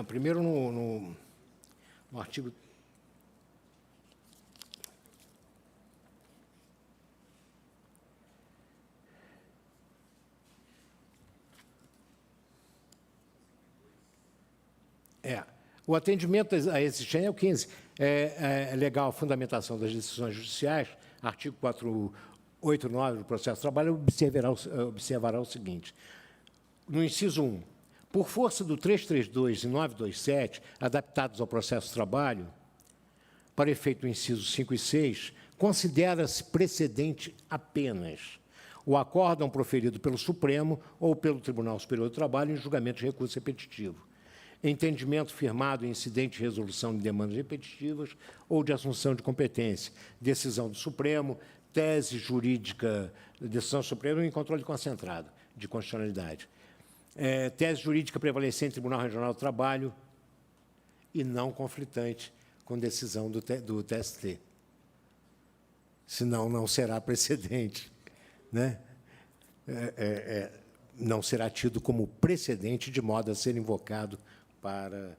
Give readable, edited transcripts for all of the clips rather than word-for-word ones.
primeiro no artigo... O atendimento à exigência é o 15. É legal a fundamentação das decisões judiciais, artigo 489 do processo de trabalho, observará o seguinte. No inciso 1, por força do 332 e 927, adaptados ao processo de trabalho, para efeito do inciso 5 e 6, considera-se precedente apenas o acórdão proferido pelo Supremo ou pelo Tribunal Superior do Trabalho em julgamento de recurso repetitivo, entendimento firmado em incidente de resolução de demandas repetitivas ou de assunção de competência, decisão do Supremo, tese jurídica, decisão do Supremo em controle concentrado de constitucionalidade, tese jurídica prevalecente em Tribunal Regional do Trabalho e não conflitante com decisão do TST. Senão, não será precedente, né? Não será tido como precedente de modo a ser invocado para...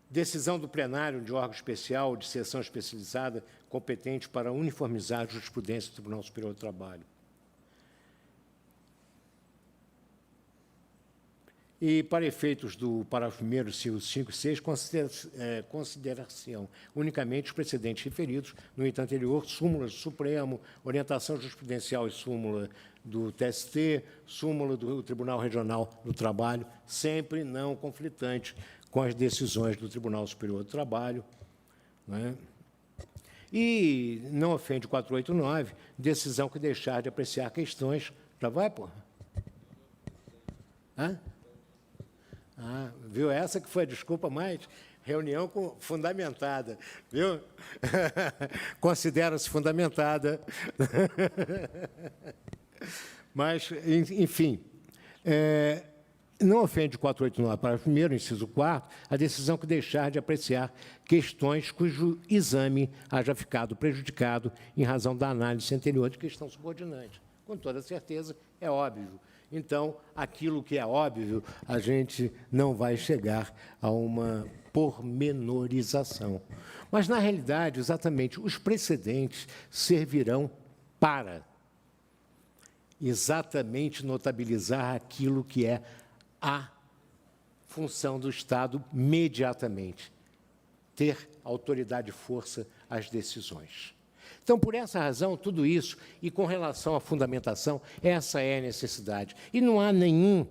decisão do plenário de órgão especial ou de sessão especializada competente para uniformizar a jurisprudência do Tribunal Superior do Trabalho. E, para efeitos do parágrafo 1º, inciso 5 e 6, considerar-se-ão unicamente os precedentes referidos no item anterior, súmulas do Supremo, orientação jurisprudencial e súmula do TST, súmula do Tribunal Regional do Trabalho, sempre não conflitante com as decisões do Tribunal Superior do Trabalho, né? E não ofende 489, decisão que deixar de apreciar questões... Já vai, porra? Hã? Viu? Essa que foi a desculpa mais reunião fundamentada, viu? Considera-se fundamentada. Mas, enfim, não ofende 489, parágrafo 1º, inciso 4º, a decisão que deixar de apreciar questões cujo exame haja ficado prejudicado em razão da análise anterior de questão subordinante. Com toda certeza, é óbvio. Então, aquilo que é óbvio, a gente não vai chegar a uma pormenorização. Mas, na realidade, exatamente, os precedentes servirão para exatamente notabilizar aquilo que é a função do Estado imediatamente, ter autoridade e força às decisões. Então, por essa razão, tudo isso, e com relação à fundamentação, essa é a necessidade. E não há nenhuma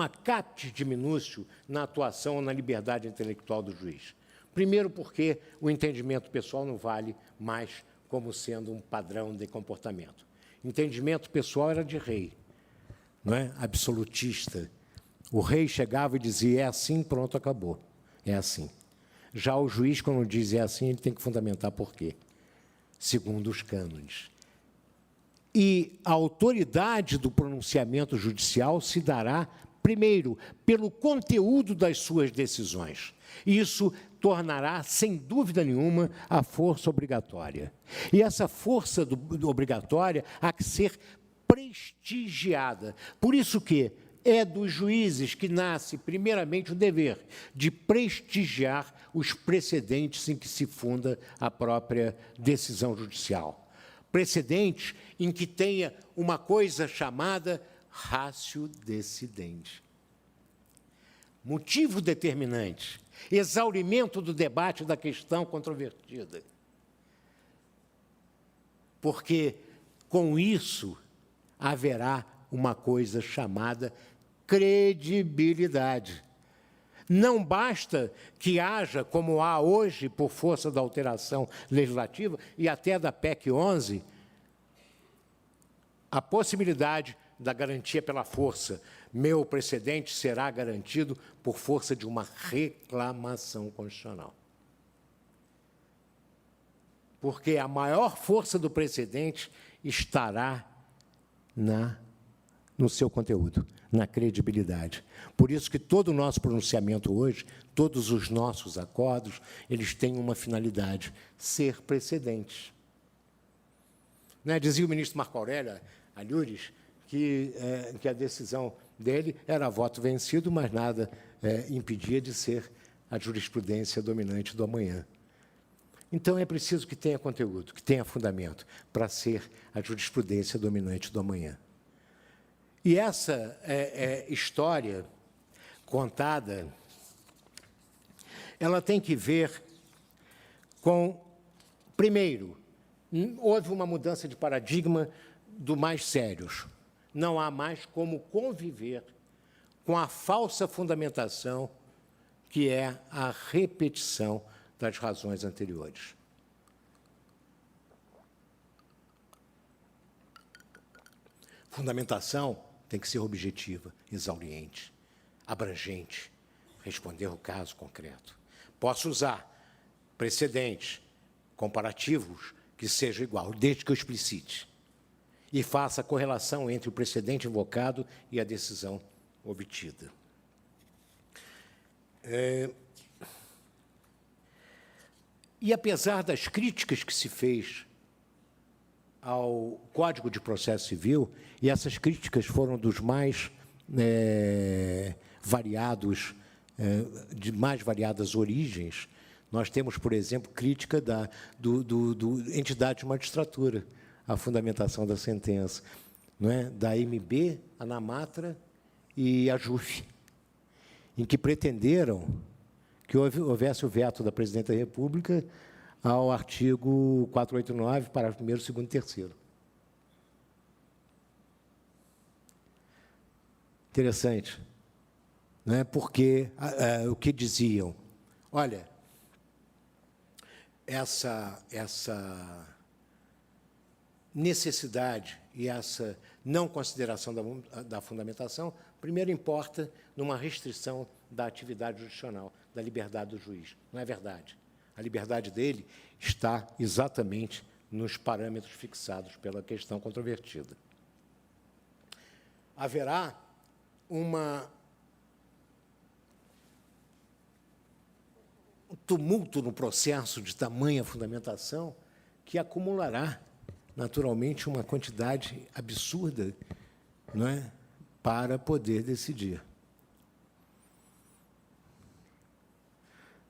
capte de minúcio na atuação ou na liberdade intelectual do juiz. Primeiro, porque o entendimento pessoal não vale mais como sendo um padrão de comportamento. Entendimento pessoal era de rei, não é? Absolutista. O rei chegava e dizia, é assim, pronto, acabou. É assim. Já o juiz, quando diz é assim, ele tem que fundamentar por quê, segundo os cânones. E a autoridade do pronunciamento judicial se dará, primeiro, pelo conteúdo das suas decisões. Isso tornará, sem dúvida nenhuma, a força obrigatória. E essa força obrigatória há que ser prestigiada. Por isso que é dos juízes que nasce, primeiramente, o dever de prestigiar os precedentes em que se funda a própria decisão judicial. Precedentes em que tenha uma coisa chamada ratio decidente. Motivo determinante, exaurimento do debate da questão controvertida. Porque, com isso, haverá uma coisa chamada credibilidade. Não basta que haja, como há hoje, por força da alteração legislativa, e até da PEC 11, a possibilidade da garantia pela força. Meu precedente será garantido por força de uma reclamação constitucional. Porque a maior força do precedente estará no seu conteúdo, na credibilidade. Por isso que todo o nosso pronunciamento hoje, todos os nossos acordos, eles têm uma finalidade, ser precedentes. Né? Dizia o ministro Marco Aurélio Alures que a decisão dele era voto vencido, mas nada impedia de ser a jurisprudência dominante do amanhã. Então, é preciso que tenha conteúdo, que tenha fundamento, para ser a jurisprudência dominante do amanhã. E essa história contada, ela tem que ver com, primeiro, houve uma mudança de paradigma do mais sérios. Não há mais como conviver com a falsa fundamentação que é a repetição das razões anteriores. Fundamentação tem que ser objetiva, exauriente, abrangente, responder ao caso concreto. Posso usar precedentes comparativos que sejam igual, desde que eu explicite e faça a correlação entre o precedente invocado e a decisão obtida. E, apesar das críticas que se fez ao Código de Processo Civil, e essas críticas foram dos mais variados, de mais variadas origens, nós temos, por exemplo, crítica do entidade de magistratura, a fundamentação da sentença, não é? Da MB, a Namatra e a JUF, em que pretenderam que houvesse o veto da Presidente da República ao artigo 489, parágrafo 1º, 2º e 3º. Interessante, né? Porque o que diziam? Olha, essa necessidade e essa não consideração da fundamentação, primeiro importa numa restrição da atividade jurisdicional, da liberdade do juiz. Não é verdade. A liberdade dele está exatamente nos parâmetros fixados pela questão controvertida. Haverá um tumulto no processo de tamanha fundamentação que acumulará, naturalmente, uma quantidade absurda, não é, para poder decidir.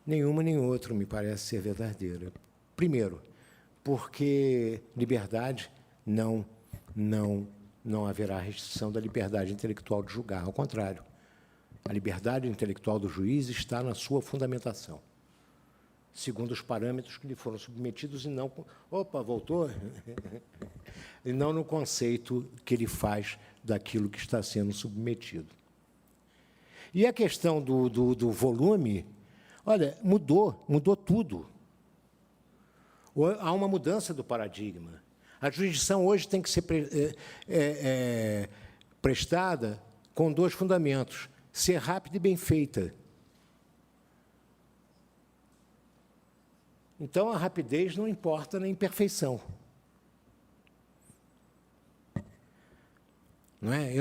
Nenhuma nem outra me parece ser verdadeira. Primeiro, porque liberdade não haverá restrição da liberdade intelectual de julgar. Ao contrário, a liberdade intelectual do juiz está na sua fundamentação, segundo os parâmetros que lhe foram submetidos, e não... Opa, voltou? E não no conceito que ele faz daquilo que está sendo submetido. E a questão do volume, olha, mudou tudo. Há uma mudança do paradigma. A jurisdição hoje tem que ser prestada com dois fundamentos: ser rápida e bem feita. Então, a rapidez não importa na imperfeição. Não é?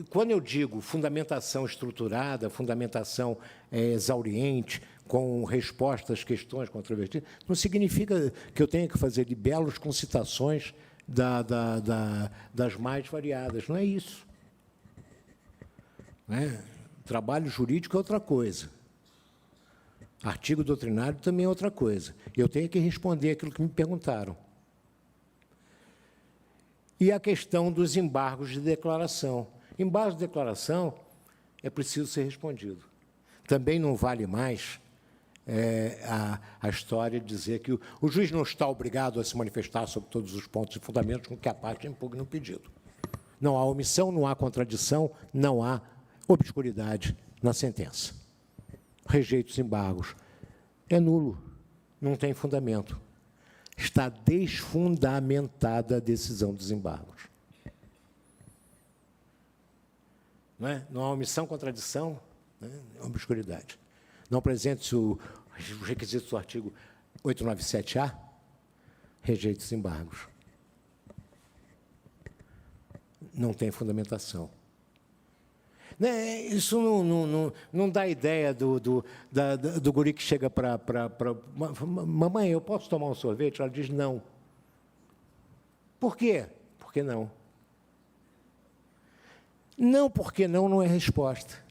Quando eu digo fundamentação estruturada, fundamentação exauriente, com respostas às questões controvertidas, não significa que eu tenha que fazer libelos com citações das mais variadas. Não é isso. Não é? Trabalho jurídico é outra coisa. Artigo doutrinário também é outra coisa. Eu tenho que responder aquilo que me perguntaram. E a questão dos embargos de declaração. Embargos de declaração é preciso ser respondido. Também não vale mais a história de dizer que o juiz não está obrigado a se manifestar sobre todos os pontos e fundamentos com que a parte impugna o pedido. Não há omissão, não há contradição, não há obscuridade na sentença. Rejeita os embargos. É nulo, não tem fundamento. Está desfundamentada a decisão dos embargos. Não é? Não há omissão, contradição, né? Obscuridade. Não presente os requisitos do artigo 897-A, rejeita os embargos. Não tem fundamentação. Né? Isso não dá ideia do guri que chega para... Mamãe, eu posso tomar um sorvete? Ela diz não. Por quê? Por que não? Não, porque não é resposta.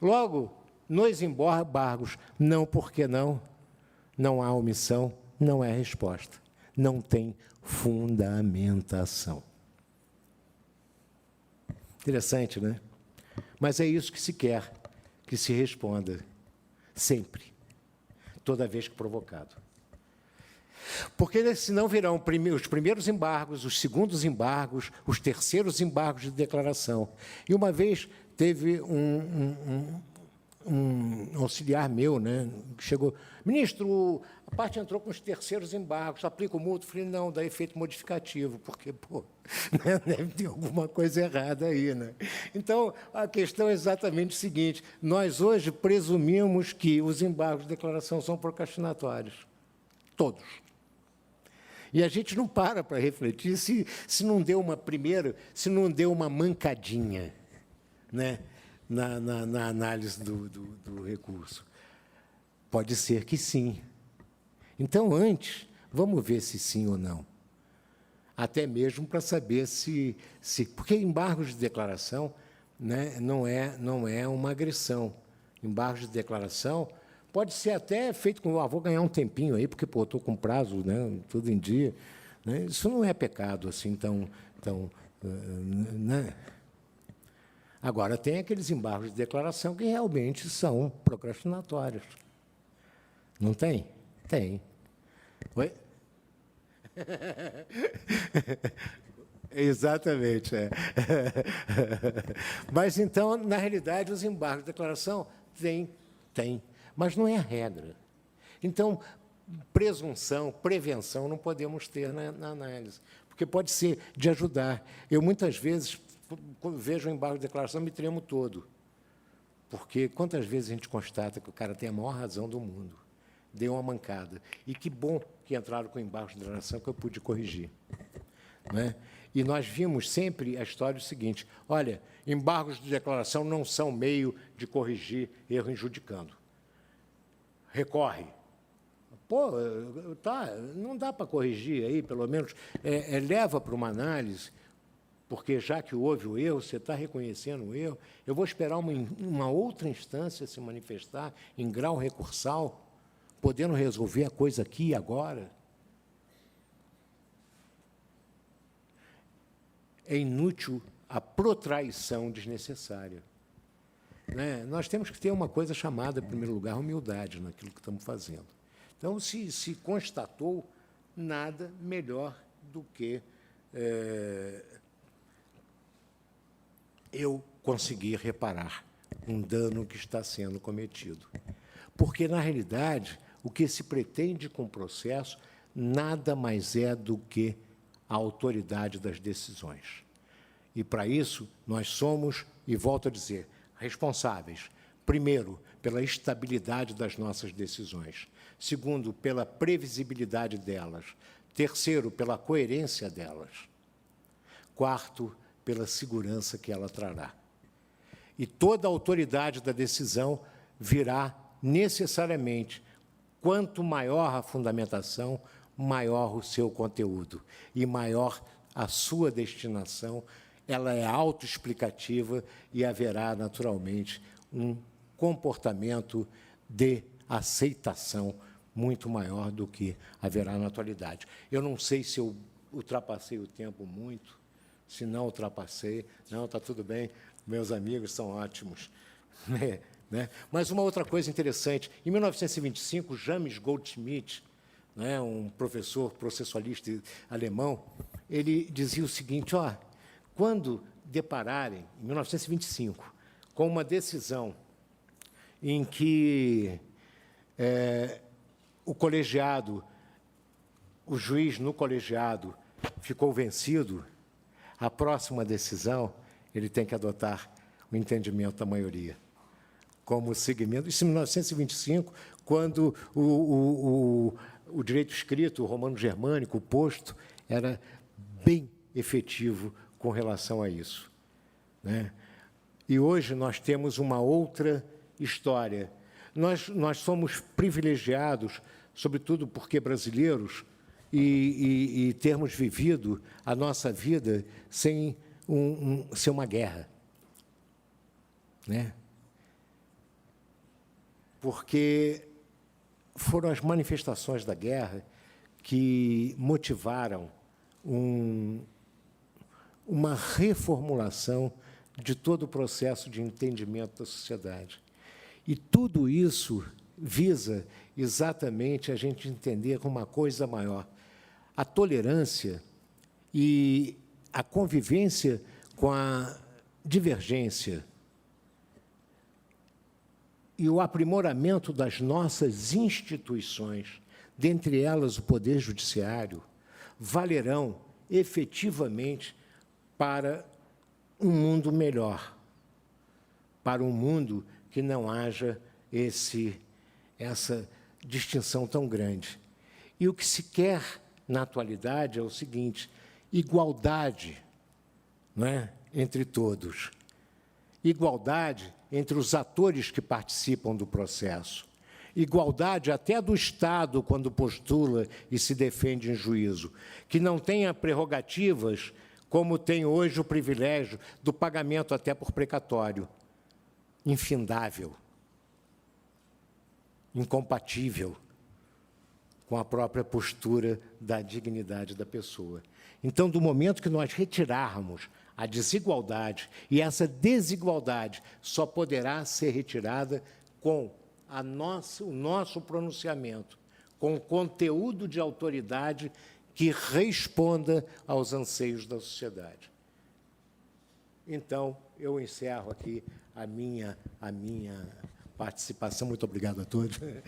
Logo, nos embargos, não, porque não há omissão, não é resposta. Não tem fundamentação. Interessante, né? Mas é isso que se quer, que se responda, sempre, toda vez que provocado. Porque senão virão os primeiros embargos, os segundos embargos, os terceiros embargos de declaração. E uma vez teve um auxiliar meu, né, que chegou, ministro, a parte entrou com os terceiros embargos, aplica o multa? Eu falei, não, dá efeito modificativo, porque, né, deve ter alguma coisa errada aí, né? Então, a questão é exatamente o seguinte, nós hoje presumimos que os embargos de declaração são procrastinatórios, todos. E a gente não para refletir se não deu uma primeira, se não deu uma mancadinha, né, na análise do recurso. Pode ser que sim. Então, antes, vamos ver se sim ou não. Até mesmo para saber se... Porque embargos de declaração, né, não é uma agressão. Embargos de declaração pode ser até feito com, vou ganhar um tempinho aí, porque estou com prazo, né, tudo em dia. Né, isso não é pecado assim tão né? Agora, tem aqueles embargos de declaração que realmente são procrastinatórios. Não tem? Tem. Oi? Exatamente. É. Mas, então, na realidade, os embargos de declaração tem, mas não é a regra. Então, presunção, prevenção, não podemos ter na análise, porque pode ser de ajudar. Eu, muitas vezes, quando vejo o embargo de declaração, me tremo todo, porque quantas vezes a gente constata que o cara tem a maior razão do mundo, deu uma mancada, e que bom que entraram com embargo de declaração que eu pude corrigir. Né? E nós vimos sempre a história seguinte, olha, embargos de declaração não são meio de corrigir erro injudicando. Recorre. Pô, tá, não dá para corrigir aí, pelo menos, leva para uma análise, porque já que houve o erro, você está reconhecendo o erro, eu vou esperar uma outra instância se manifestar em grau recursal, podendo resolver a coisa aqui e agora. É inútil a protraição desnecessária. Né? Nós temos que ter uma coisa chamada, em primeiro lugar, humildade naquilo que estamos fazendo. Então, se constatou, nada melhor do que eu conseguir reparar um dano que está sendo cometido. Porque, na realidade, o que se pretende com o processo nada mais é do que a autoridade das decisões. E, para isso, nós somos, e volto a dizer, responsáveis, primeiro, pela estabilidade das nossas decisões, segundo, pela previsibilidade delas, terceiro, pela coerência delas, quarto, pela segurança que ela trará. E toda a autoridade da decisão virá necessariamente, quanto maior a fundamentação, maior o seu conteúdo e maior a sua destinação, ela é autoexplicativa e haverá, naturalmente, um comportamento de aceitação muito maior do que haverá na atualidade. Eu não sei se eu ultrapassei o tempo muito, se não ultrapassei, não, está tudo bem, meus amigos são ótimos. Né? Mas uma outra coisa interessante, em 1925, James Goldschmidt, né, um professor processualista alemão, ele dizia o seguinte, quando depararem, em 1925, com uma decisão em que o colegiado, o juiz no colegiado ficou vencido, a próxima decisão ele tem que adotar o entendimento da maioria como segmento. Isso em 1925, quando o direito escrito, o romano-germânico, o posto, era bem efetivo com relação a isso. Né? E hoje nós temos uma outra história. Nós somos privilegiados, sobretudo porque brasileiros, e termos vivido a nossa vida sem ser uma guerra, né? Porque foram as manifestações da guerra que motivaram uma reformulação de todo o processo de entendimento da sociedade. E tudo isso visa exatamente a gente entender uma coisa maior. A tolerância e a convivência com a divergência e o aprimoramento das nossas instituições, dentre elas o Poder Judiciário, valerão efetivamente para um mundo melhor, para um mundo que não haja essa distinção tão grande. E o que se quer na atualidade é o seguinte: igualdade, não é, entre todos, igualdade entre os atores que participam do processo, igualdade até do Estado quando postula e se defende em juízo, que não tenha prerrogativas como tem hoje o privilégio do pagamento até por precatório, infindável, incompatível com a própria postura da dignidade da pessoa. Então, do momento que nós retirarmos a desigualdade, e essa desigualdade só poderá ser retirada com o nosso pronunciamento, com conteúdo de autoridade que responda aos anseios da sociedade. Então, eu encerro aqui a minha participação. Muito obrigado a todos. Valeu.